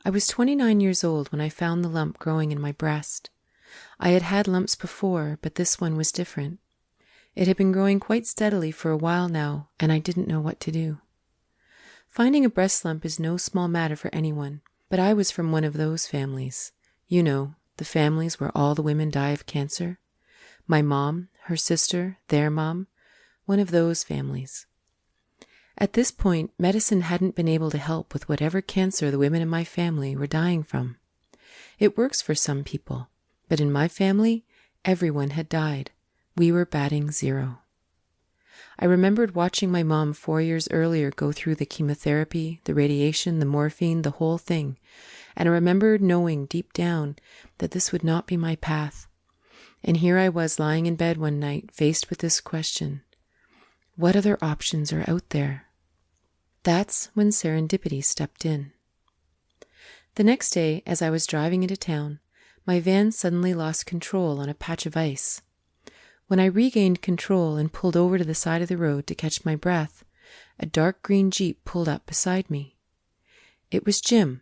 I was 29 years old when I found the lump growing in my breast. I had had lumps before, but this one was different. It had been growing quite steadily for a while now, and I didn't know what to do. Finding a breast lump is no small matter for anyone, but I was from one of those families. You know, the families where all the women die of cancer. My mom, her sister, their mom, one of those families. At this point, medicine hadn't been able to help with whatever cancer the women in my family were dying from. It works for some people, but in my family, everyone had died. We were batting zero. I remembered watching my mom 4 years earlier go through the chemotherapy, the radiation, the morphine, the whole thing, and I remembered knowing deep down that this would not be my path. And here I was lying in bed one night, faced with this question: what other options are out there? That's when serendipity stepped in. The next day, as I was driving into town, my van suddenly lost control on a patch of ice. When I regained control and pulled over to the side of the road to catch my breath, a dark green Jeep pulled up beside me. It was Jim,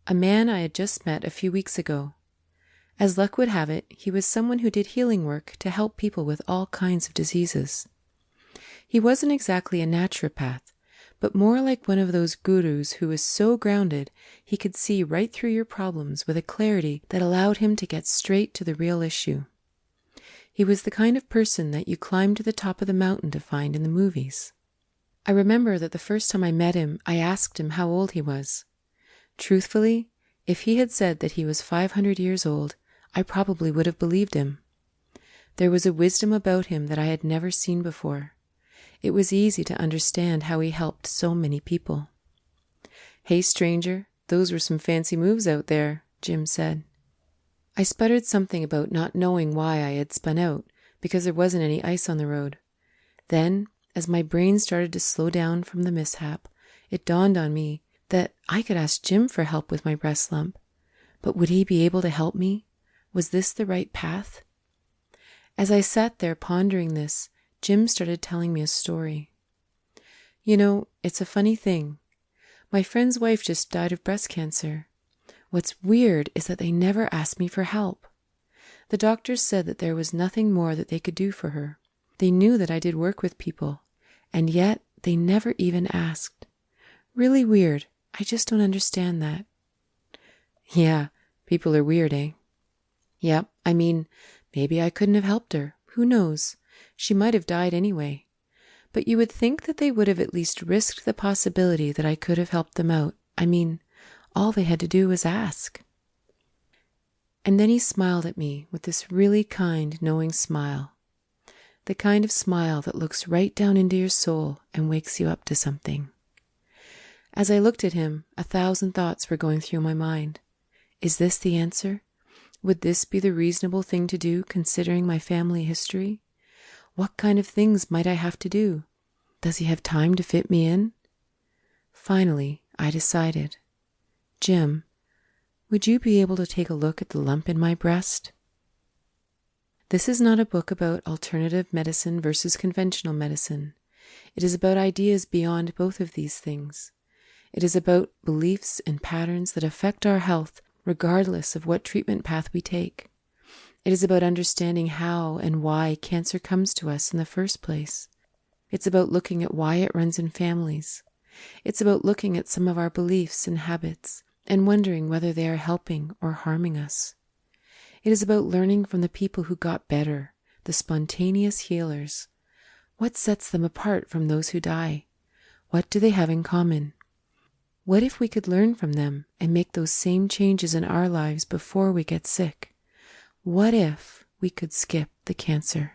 a man I had just met a few weeks ago. As luck would have it, he was someone who did healing work to help people with all kinds of diseases. He wasn't exactly a naturopath, but more like one of those gurus who was so grounded he could see right through your problems with a clarity that allowed him to get straight to the real issue. He was the kind of person that you climb to the top of the mountain to find in the movies. I remember that the first time I met him, I asked him how old he was. Truthfully, if he had said that he was 500 years old, I probably would have believed him. There was a wisdom about him that I had never seen before. It was easy to understand how he helped so many people. "Hey, stranger, those were some fancy moves out there," Jim said. I sputtered something about not knowing why I had spun out, because there wasn't any ice on the road. Then, as my brain started to slow down from the mishap, it dawned on me that I could ask Jim for help with my breast lump. But would he be able to help me? Was this the right path? As I sat there pondering this, Jim started telling me a story. You know, it's a funny thing. My friend's wife just died of breast cancer. What's weird is that they never asked me for help. The doctors said that there was nothing more that they could do for her. They knew that I did work with people, and yet they never even asked. Really weird. I just don't understand that. Yeah, people are weird, eh? Yep, I mean, maybe I couldn't have helped her. Who knows? She might have died anyway. But you would think that they would have at least risked the possibility that I could have helped them out. I mean, all they had to do was ask. And then he smiled at me with this really kind, knowing smile. The kind of smile that looks right down into your soul and wakes you up to something. As I looked at him, 1,000 thoughts were going through my mind. Is this the answer? Would this be the reasonable thing to do, considering my family history? What kind of things might I have to do? Does he have time to fit me in? Finally, I decided. Jim, would you be able to take a look at the lump in my breast? This is not a book about alternative medicine versus conventional medicine. It is about ideas beyond both of these things. It is about beliefs and patterns that affect our health regardless of what treatment path we take. It is about understanding how and why cancer comes to us in the first place. It's about looking at why it runs in families. It's about looking at some of our beliefs and habits and wondering whether they are helping or harming us. It is about learning from the people who got better, the spontaneous healers. What sets them apart from those who die? What do they have in common? What if we could learn from them and make those same changes in our lives before we get sick? What if we could skip the cancer?